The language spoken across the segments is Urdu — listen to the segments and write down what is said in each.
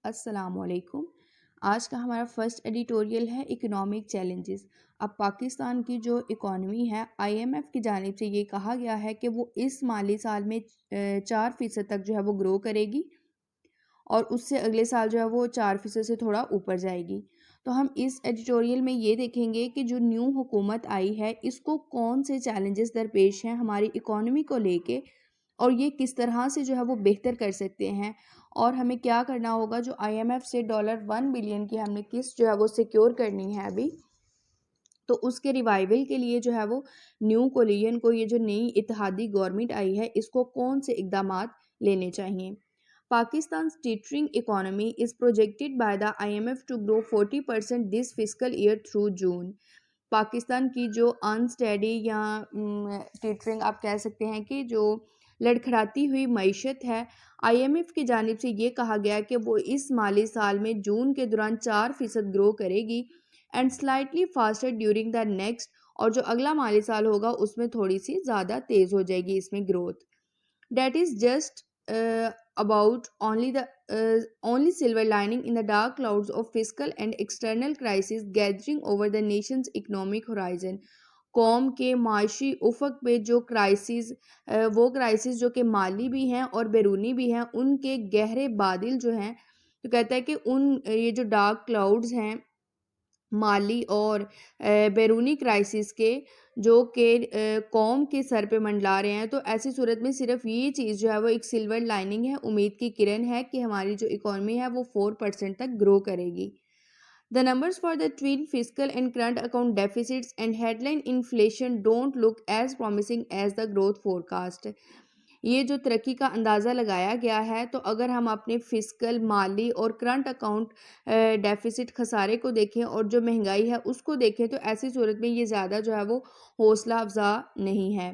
السلام علیکم۔ آج کا ہمارا فرسٹ ایڈیٹوریل ہے اکنامک چیلنجز۔ اب پاکستان کی جو اکانومی ہے IMF کی جانب سے یہ کہا گیا ہے کہ وہ اس مالی سال میں 4% تک جو ہے وہ گرو کرے گی اور اس سے اگلے سال جو ہے وہ 4% سے تھوڑا اوپر جائے گی۔ تو ہم اس ایڈیٹوریل میں یہ دیکھیں گے کہ جو نیو حکومت آئی ہے اس کو کون سے چیلنجز درپیش ہیں ہماری اکانومی کو لے کے، اور یہ کس طرح سے جو ہے وہ بہتر کر سکتے ہیں، اور ہمیں کیا کرنا ہوگا۔ جو IMF سے $1 بلین کی ہم نے قسط جو ہے وہ سیکیور کرنی ہے ابھی، تو اس کے ریوائول کے لیے جو ہے وہ نیو کولیشن کو، یہ جو نئی اتحادی گورنمنٹ آئی ہے، اس کو کون سے اقدامات لینے چاہیے۔ Pakistan's teetering economy is projected by the IMF to grow 40% this fiscal year through June۔ Pakistan کی جو انسٹیڈی یا ٹیٹرنگ آپ کہہ سکتے ہیں کہ جو لڑکھڑاتی ہوئی معیشت ہے، IMF کی جانب سے یہ کہا گیا کہ وہ اس مالی سال میں جون کے دوران 4% گرو کرے گی and slightly faster during the next, اور جو اگلا مالی سال ہوگا اس میں تھوڑی سی زیادہ تیز ہو جائے گی اس میں growth. That is just about only silver lining in the dark clouds of fiscal and external crisis gathering over the nation's economic horizon۔ قوم کے معاشی افق پہ جو کرائسس، وہ کرائسس جو کہ مالی بھی ہیں اور بیرونی بھی ہیں، ان کے گہرے بادل جو ہیں، تو کہتا ہے کہ یہ جو ڈارک کلاؤڈز ہیں مالی اور بیرونی کرائسس کے، جو کہ قوم کے سر پہ منڈلا رہے ہیں، تو ایسی صورت میں صرف یہ چیز جو ہے وہ ایک سلور لائننگ ہے، امید کی کرن ہے کہ ہماری جو اکانومی ہے وہ 4% تک گرو کرے گی۔ The numbers for the twin fiscal and current account deficits and headline inflation don't look as promising as the growth forecast۔ یہ جو ترقی کا اندازہ لگایا گیا ہے، تو اگر ہم اپنے فسکل، مالی اور کرنٹ اکاؤنٹ ڈیفیسٹ خسارے کو دیکھیں اور جو مہنگائی ہے اس کو دیکھیں، تو ایسی صورت میں یہ زیادہ جو ہے وہ حوصلہ افزا نہیں ہے۔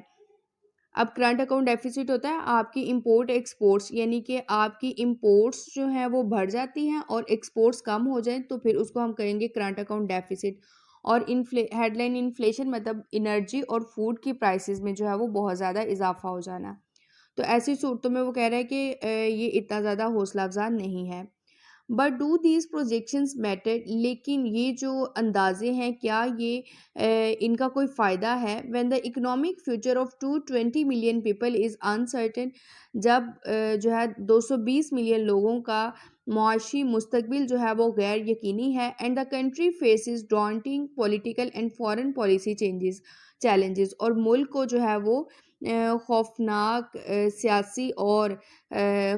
اب کرنٹ اکاؤنٹ ڈیفیسٹ ہوتا ہے آپ کی امپورٹ ایکسپورٹس، یعنی کہ آپ کی امپورٹس جو ہیں وہ بڑھ جاتی ہیں اور ایکسپورٹس کم ہو جائیں، تو پھر اس کو ہم کہیں گے کرنٹ اکاؤنٹ ڈیفیسٹ۔ اور ہیڈ لائن انفلیشن مطلب انرجی اور فوڈ کی پرائسز میں جو ہے وہ بہت زیادہ اضافہ ہو جانا۔ تو ایسی صورتوں میں وہ کہہ رہا ہے کہ یہ اتنا زیادہ حوصلہ افزا نہیں ہے۔ But do these projections matter, لیکن یہ جو اندازے ہیں کیا یہ ان کا کوئی فائدہ ہے؟ When the economic future of 220 million people is uncertain, جب جو ہے 220 ملین لوگوں کا معاشی مستقبل جو ہے وہ غیر یقینی ہے، and the country phases daunting political and foreign policy challenges, اور ملک کو جو ہے وہ خوفناک سیاسی اور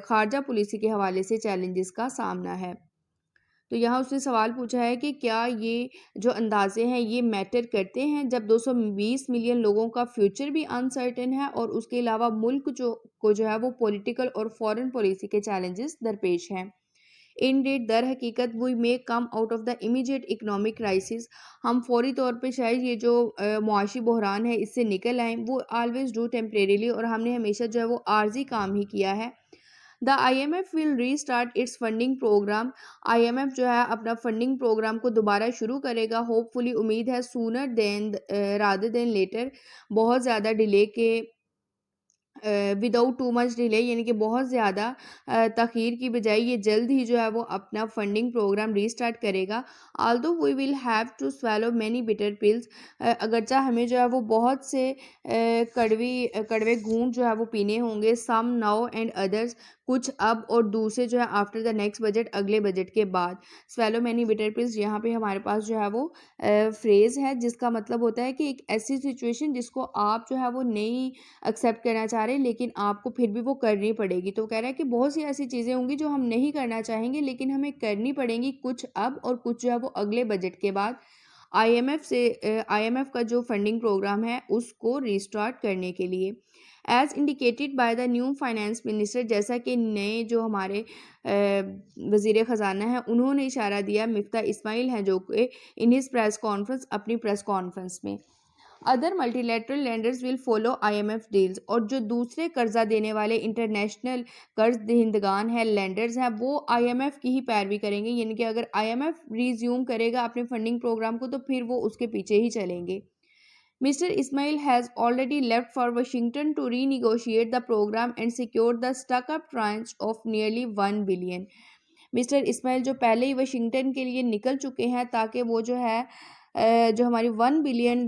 خارجہ پالیسی کے حوالے سے چیلنجز کا سامنا ہے۔ تو یہاں اس نے سوال پوچھا ہے کہ کیا یہ جو اندازے ہیں یہ میٹر کرتے ہیں جب 220 ملین لوگوں کا فیوچر بھی انسرٹن ہے، اور اس کے علاوہ ملک کو جو ہے وہ پولیٹیکل اور فارن پالیسی کے چیلنجز درپیش ہیں۔ انڈیڈ، در حقیقت وی may come out of the immediate economic crisis, ہم فوری طور پہ شاید یہ جو معاشی بحران ہے اس سے نکل آئیں۔ وہ آلویز ڈو ٹیمپریریلی، اور ہم نے ہمیشہ جو ہے وہ عارضی کام ہی کیا ہے۔ دا IMF will restart its funding program، IMF جو ہے اپنا فنڈنگ پروگرام کو دوبارہ شروع کرے گا، ہوپ فلی، امید ہے، sooner than rather than later، بہت زیادہ ڈیلے کے وداؤٹ ٹو مچ ڈیلے، یعنی کہ بہت زیادہ تاخیر کی بجائے یہ جلد ہی جو ہے وہ اپنا فنڈنگ پروگرام ریسٹارٹ کرے گا۔ although we will have to swallow many bitter pills، اگرچہ ہمیں جو ہے وہ بہت سے کڑوے گھونٹ جو ہے وہ پینے ہوں گے، some now and others، کچھ اب اور دوسرے جو ہے آفٹر دا نیکسٹ بجٹ، اگلے بجٹ کے بعد۔ swallow many bitter pills، یہاں پہ ہمارے پاس جو ہے وہ فریز ہے جس کا مطلب ہوتا ہے کہ ایک ایسی سچویشن جس کو آپ جو ہے وہ نہیں ایکسیپٹ کرنا چاہ رہے لیکن آپ کو پھر بھی وہ کرنی پڑے گی۔ تو کہہ رہا ہے کہ بہت سی ایسی چیزیں ہوں گی جو ہم نہیں کرنا چاہیں گے لیکن ہمیں کرنی پڑیں گی، کچھ اب اور کچھ جو ہے وہ اگلے بجٹ کے بعد، IMF کا جو فنڈنگ پروگرام ہے اس کو ریسٹارٹ کرنے کے لیے۔ As indicated by the new finance minister, جیسا کہ نئے جو ہمارے وزیر خزانہ ہیں انہوں نے اشارہ دیا، مفتاح اسماعیل ہیں جو کہ ان ہز پریس کانفرنس، اپنی پریس کانفرنس میں، other multi lateral landers will follow IMF deals, اور جو دوسرے قرضہ دینے والے انٹرنیشنل قرض دہندگان ہیں، لینڈرز ہیں، وہ IMF کی ہی پیروی کریں گے، یعنی کہ اگر IMF ریزیوم کرے گا اپنے فنڈنگ پروگرام کو تو پھر وہ اس کے پیچھے ہی چلیں گے۔ Mr. Ismail has already left for Washington to renegotiate the program and secure the stuck-up tranche of nearly $1 billion۔ Mister Ismail جو پہلے ہی واشنگٹن کے لیے نکل چکے ہیں تاکہ وہ جو ہے جو ہماری $1 بلین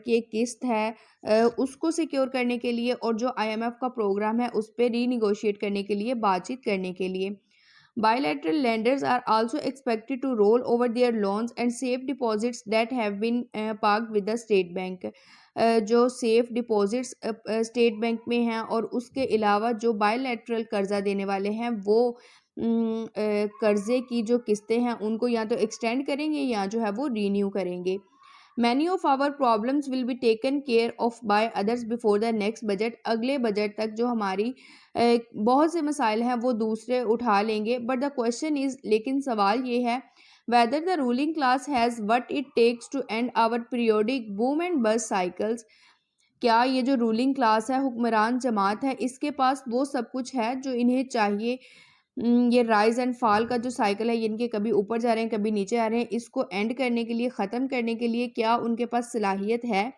کی ایک قسط ہے اس کو سیکیور کرنے کے لیے اور جو IMF کا پروگرام ہے اس پہ ری نیگوشیٹ کرنے کے لیے بات چیت کرنے کے لیے. Bilateral lenders are also expected to roll over their loans and safe deposits that have been parked with the state bank. جو سیف ڈپازٹس اسٹیٹ بینک میں ہیں اور اس کے علاوہ جو بائی لیٹرل قرضہ دینے والے ہیں وہ قرضے کی جو قسطیں ہیں ان کو یا تو ایکسٹینڈ کریں گے یا جو ہے وہ رینیو کریں گے. Many of our problems will be taken care of by others before the next budget. اگلے بجٹ تک جو ہماری بہت سے مسائل ہیں وہ دوسرے اٹھا لیں گے. But the question is, لیکن سوال یہ ہے whether the ruling class has what it takes to end our periodic boom and bust cycles. کیا یہ جو رولنگ کلاس ہے حکمران جماعت ہے اس کے پاس وہ سب کچھ ہے جو انہیں چاہیے یہ رائز اینڈ فال کا جو سائیکل ہے یعنی کہ کبھی اوپر جا رہے ہیں کبھی نیچے آ رہے ہیں اس کو اینڈ کرنے کے لیے ختم کرنے کے لیے کیا ان کے پاس صلاحیت ہے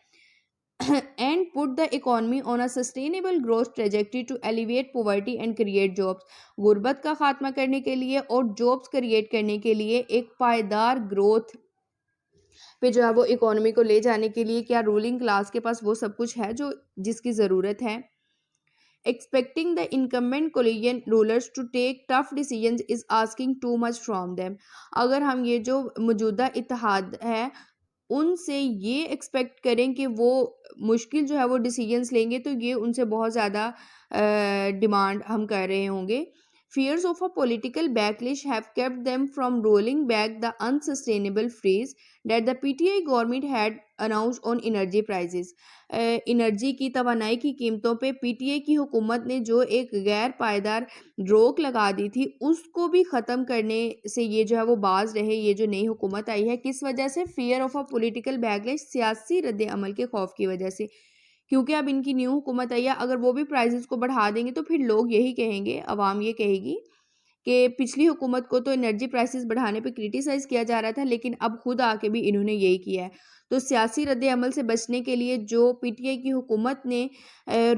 and put the economy on a sustainable growth trajectory to alleviate poverty and create jobs. غربت کا خاتمہ کرنے کے لیے اور جابس کریٹ کرنے کے لیے ایک پائیدار گروتھ پہ جو ہے وہ اکانومی کو لے جانے کے لیے کیا رولنگ کلاس کے پاس وہ سب کچھ ہے جو جس کی ضرورت ہے. Expecting the incumbent coalition rulers to take tough decisions is asking too much from them. اگر ہم یہ جو موجودہ اتحاد ہے ان سے یہ ایکسپیکٹ کریں کہ وہ مشکل جو ہے وہ ڈیسیجنس لیں گے تو یہ ان سے بہت زیادہ ڈیمانڈ ہم کر رہے ہوں گے. Fears of a political backlash have kept them from rolling back the unsustainable freeze that the PTI government had announced on energy prices. Energy کی توانائی کی قیمتوں پہ PTI کی حکومت نے جو ایک غیر پائیدار روک لگا دی تھی اس کو بھی ختم کرنے سے یہ جو ہے وہ باز رہے. یہ جو نئی حکومت آئی ہے کس وجہ سے؟ فیئر آف اے پولیٹیکل بیکلیش، سیاسی رد عمل کے خوف کی وجہ سے. کیونکہ اب ان کی نیو حکومت آئی ہے اگر وہ بھی پرائزز کو بڑھا دیں گے تو پھر لوگ یہی کہیں گے، عوام یہ کہے گی کہ پچھلی حکومت کو تو انرجی پرائسز بڑھانے پہ کرٹیسائز کیا جا رہا تھا لیکن اب خود آ کے بھی انہوں نے یہی کیا ہے. تو سیاسی رد عمل سے بچنے کے لیے جو PTI کی حکومت نے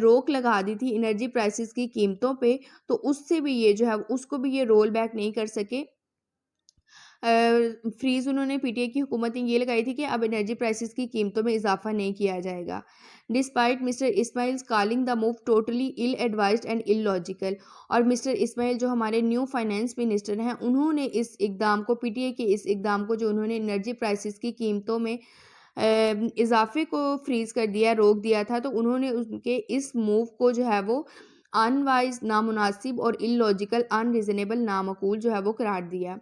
روک لگا دی تھی انرجی پرائسز کی قیمتوں پہ تو اس سے بھی یہ جو ہے اس کو بھی یہ رول بیک نہیں کر سکے. فریز انہوں نے PTI کی حکومت نے یہ لگائی تھی کہ اب انرجی پرائسز کی قیمتوں میں اضافہ نہیں کیا جائے گا. Despite mister Ismail calling the move totally ill advised and illogical. اور مسٹر اسماعیل جو ہمارے نیو فائنینس منسٹر ہیں انہوں نے اس اقدام کو PTI کے اس اقدام کو جو انہوں نے انرجی پرائسز کی قیمتوں میں اضافے کو فریز کر دیا روک دیا تھا تو انہوں نے ان کے اس موو کو جو ہے وہ انوائز نامناسب اور illogical unreasonable نامعقول جو ہے وہ قرار دیا.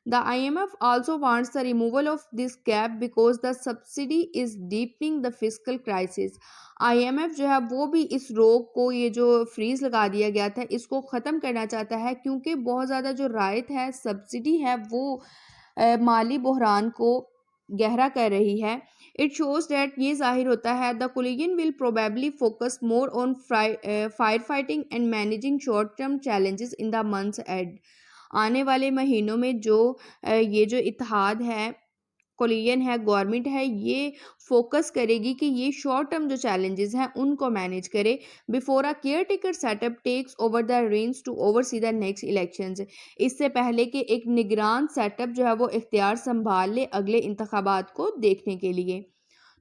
The IMF also wants the removal of this cap because the subsidy is deepening the fiscal crisis. IMF جو ہے وہ بھی اس روک کو یہ جو فریز لگا دیا گیا تھا اس کو ختم کرنا چاہتا ہے کیونکہ بہت زیادہ جو رائت ہے سبسڈی ہے وہ مالی بحران کو گہرا کر رہی ہے. It shows that یہ ظاہر ہوتا ہے the coalition will probably focus more on firefighting and managing short-term challenges in the months ahead. آنے والے مہینوں میں جو یہ جو اتحاد ہے کولیجن ہے گورنمنٹ ہے یہ فوکس کرے گی کہ یہ شارٹ ٹرم جو چیلنجز ہیں ان کو مینیج کرے before a caretaker set up takes over the reins to oversee the next elections. اس سے پہلے کہ ایک نگران سیٹ اپ جو ہے وہ اختیار سنبھال لے اگلے انتخابات کو دیکھنے کے لیے.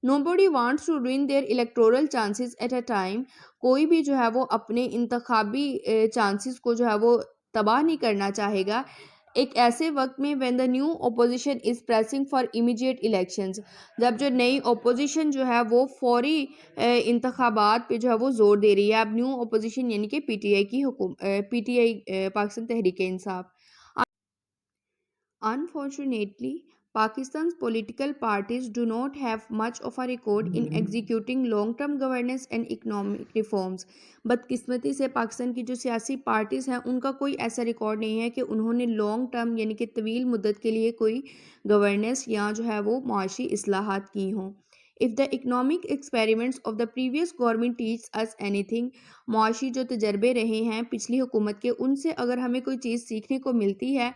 Nobody wants to ruin their electoral chances at a time. کوئی بھی جو ہے وہ اپنے انتخابی چانسز کو جو ہے وہ تباہ نہیں کرنا چاہے گا ایک ایسے وقت میں when the new opposition is pressing for immediate elections. جب جو نئی اپوزیشن جو ہے وہ فوری انتخابات پہ جو ہے وہ زور دے رہی ہے. اب نیو اپوزیشن یعنی کہ PTI کی PTI Pakistan Tehreek Insaf. Unfortunately, Pakistan's political parties do not have much of a record in executing long-term governance and economic reforms. بدقسمتی سے پاکستان کی جو سیاسی پارٹیز ہیں ان کا کوئی ایسا ریکارڈ نہیں ہے کہ انہوں نے لانگ ٹرم یعنی کہ طویل مدت کے لیے کوئی گورننس یا جو ہے وہ معاشی اصلاحات کی ہوں. If the economic experiments of the previous government teach us anything, معاشی جو تجربے رہے ہیں پچھلی حکومت کے ان سے اگر ہمیں کوئی چیز سیکھنے کو ملتی ہے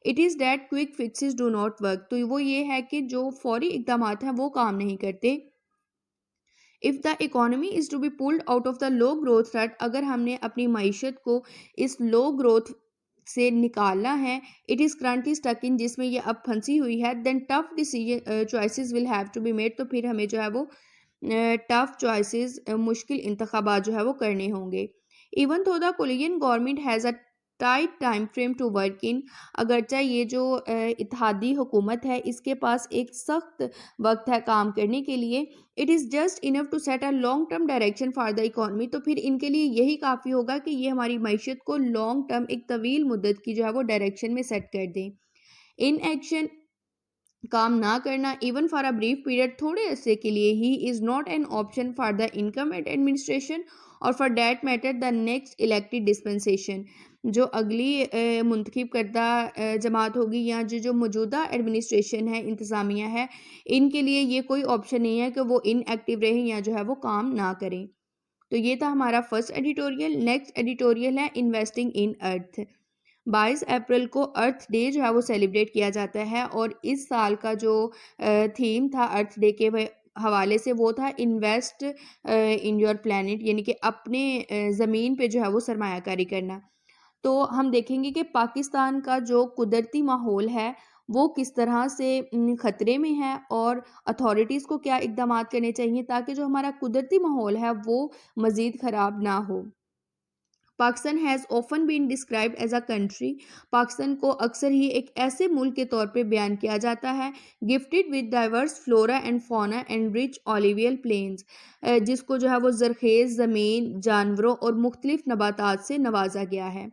It is that quick fixes do not work. تو وہ یہ ہے کہ جو فوری اقدامات ہیں وہ کام نہیں کرتے. If the economy is to be pulled out of the low growth rut, اگر ہم نے اپنی معیشت کو اس low growth سے نکالنا ہے, it is currently stuck in, جس میں یہ اب پھنسی ہوئی ہے, then tough decision choices will have to be made, تو پھر ہمیں جو ہے وہ ٹف چوائسیز, مشکل انتخابات جو ہے وہ کرنے ہوں گے. Even though the coalition government has a tight time frame to work in, اگرچہ یہ جو اتحادی حکومت ہے اس کے پاس ایک سخت وقت ہے کام کرنے کے لیے, it is just enough to set a long term direction for the economy, تو پھر ان کے لیے یہی کافی ہوگا کہ یہ ہماری معیشت کو لانگ ٹرم, ایک طویل مدت کی جو ہے وہ ڈائریکشن میں سیٹ کر دیں. ان ایکشن, کام نہ کرنا even for a brief period, تھوڑے عرصے کے لیے ہی, is not an option for the incumbent administration اور for that matter the next elected dispensation, جو اگلی منتخب کردہ جماعت ہوگی یا جو موجودہ ایڈمنسٹریشن ہے, انتظامیہ ہے, ان کے لیے یہ کوئی آپشن نہیں ہے کہ وہ ان ایکٹیو رہیں یا جو ہے وہ کام نہ کریں. تو یہ تھا ہمارا فرسٹ ایڈیٹوریل. نیکسٹ ایڈیٹوریل ہے انویسٹنگ ان ارتھ. 22 اپریل کو ارتھ ڈے جو ہے وہ سیلیبریٹ کیا جاتا ہے, اور اس سال کا جو تھیم تھا ارتھ ڈے کے حوالے سے وہ تھا انویسٹ ان یور پلانٹ, یعنی کہ اپنے زمین پہ جو ہے وہ سرمایہ کاری کرنا. تو ہم دیکھیں گے کہ پاکستان کا جو قدرتی ماحول ہے وہ کس طرح سے خطرے میں ہے, اور اتھارٹیز کو کیا اقدامات کرنے چاہیے تاکہ جو ہمارا قدرتی ماحول ہے وہ مزید خراب نہ ہو. Pakistan has often been described as a country, Pakistan کو اکثر ہی ایک ایسے ملک کے طور پہ بیان کیا جاتا ہے, gifted with diverse flora and fauna and rich alluvial plains, جس کو جو ہے وہ زرخیز زمین, جانوروں اور مختلف نباتات سے نوازا گیا ہے.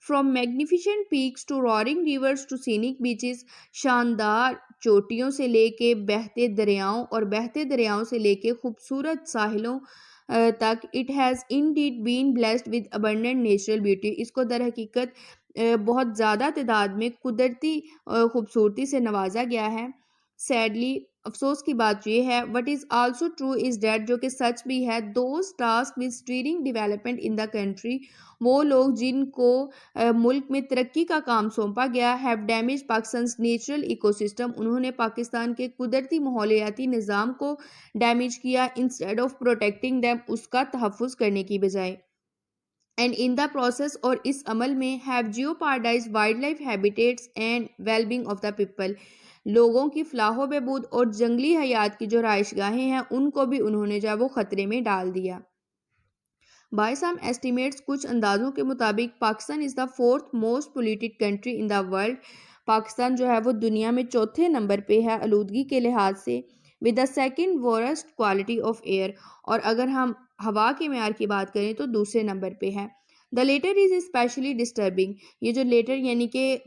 From magnificent peaks to roaring rivers to scenic beaches, شاندار چوٹیوں سے لے کے بہتے دریاؤں اور بہتے دریاؤں سے لے کے خوبصورت ساحلوں تک, it has indeed been blessed with abundant natural beauty, اس کو در حقیقت بہت زیادہ تعداد میں قدرتی خوبصورتی سے نوازا گیا ہے. Sadly, افسوس کی بات یہ ہے, what is also true is that, جو کہ سچ بھی ہے, those tasked with steering development in the country, وہ لوگ جن کو ملک میں ترقی کا کام سونپا گیا, have damaged Pakistan's natural ecosystem, انہوں نے پاکستان کے قدرتی ماحولیاتی نظام کو ڈیمیج کیا instead of protecting them, اس کا تحفظ کرنے کی بجائے. And in the process, اور اس عمل میں, have jeopardized wildlife habitats and well-being of the people, لوگوں کی فلاح و بہبود اور جنگلی حیات کی جو رہائش گاہیں ہیں ان کو بھی انہوں نے جو ہے وہ خطرے میں ڈال دیا. By some estimates, کچھ اندازوں کے مطابق, Pakistan is the fourth most polluted country in the world, Pakistan جو ہے وہ دنیا میں چوتھے نمبر پہ ہے آلودگی کے لحاظ سے, with the second worst quality of air, اور اگر ہم ہوا کے معیار کی بات کریں تو دوسرے نمبر پہ ہے. The latter is especially disturbing, یہ جو لیٹر یعنی کہ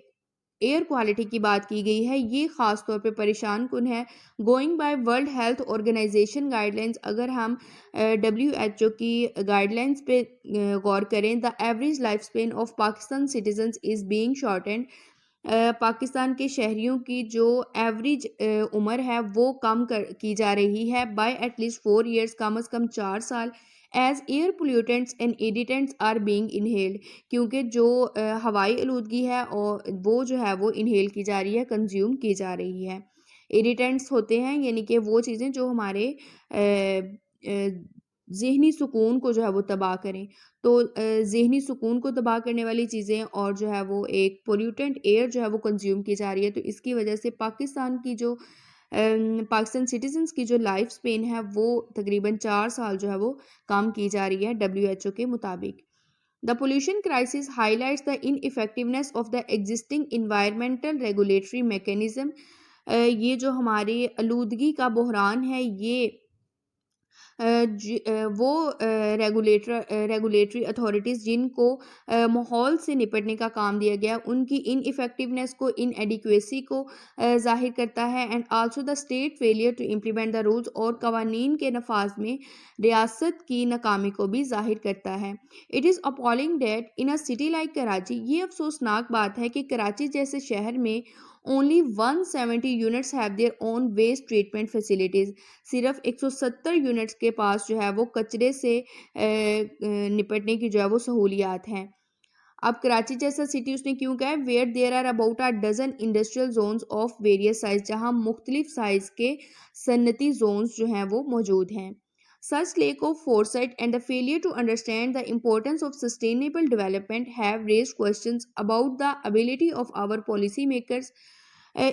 ایئر کوالٹی کی بات کی گئی ہے یہ خاص طور پہ پریشان کن ہے. Going by World Health Organization guidelines, اگر ہم WHO کی گائیڈ لائنس پہ غور کریں, the average life span of Pakistan citizens is being shortened, Pakistan کے شہریوں کی جو ایوریج عمر ہے وہ کم کی جا رہی ہے بائی ایٹ لیسٹ 4 years, کم از کم 4 سال, as air pollutants and irritants are being inhaled, کیونکہ جو ہوائی آلودگی ہے اور وہ جو ہے وہ انہیل کی جا رہی ہے, کنزیوم کی جا رہی ہے. ایڈیٹنٹس ہوتے ہیں یعنی کہ وہ چیزیں جو ہمارے ذہنی سکون کو جو ہے وہ تباہ کریں, تو ذہنی سکون کو تباہ کرنے والی چیزیں اور جو ہے وہ ایک پولیوٹنٹ ایئر جو ہے وہ کنزیوم کی جا رہی ہے. تو اس کی وجہ سے پاکستان سٹیزنز کی جو لائف سپین ہے وہ تقریباً 4 سال جو ہے وہ کم کی جا رہی ہے WHO کے مطابق. The pollution crisis highlights the ineffectiveness of the existing environmental regulatory mechanism, یہ جو ہماری آلودگی کا بحران ہے یہ وہ ریگولیٹری اتھارٹیز جن کو ماحول سے نپٹنے کا کام دیا گیا ان کی ان ایفیکٹونیس کو, ان ایڈیکویسی کو ظاہر کرتا ہے, and also the state failure to implement the rules, اور قوانین کے نفاذ میں ریاست کی ناکامی کو بھی ظاہر کرتا ہے. It is appalling that in a city like Karachi, یہ افسوسناک بات ہے کہ کراچی جیسے شہر میں only 170 units have their own waste treatment facilities, صرف 170 یونٹس کے پاس جو ہے وہ کچرے سے نپٹنے کی جو ہے وہ سہولیات ہیں. اب کراچی جیسا سٹی اس نے کیوں کہا ہے, where there are about a dozen industrial zones of various size, جہاں مختلف سائز کے صنعتی زونز جو ہیں وہ موجود ہیں. Such lack of foresight and the failure to understand the importance of sustainable development have raised questions about the ability of our policymakers.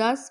10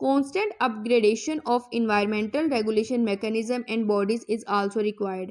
Constant upgradation of environmental regulation mechanism and bodies is also required।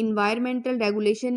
environmental regulation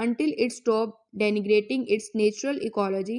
until it stop denigrating its natural ecology।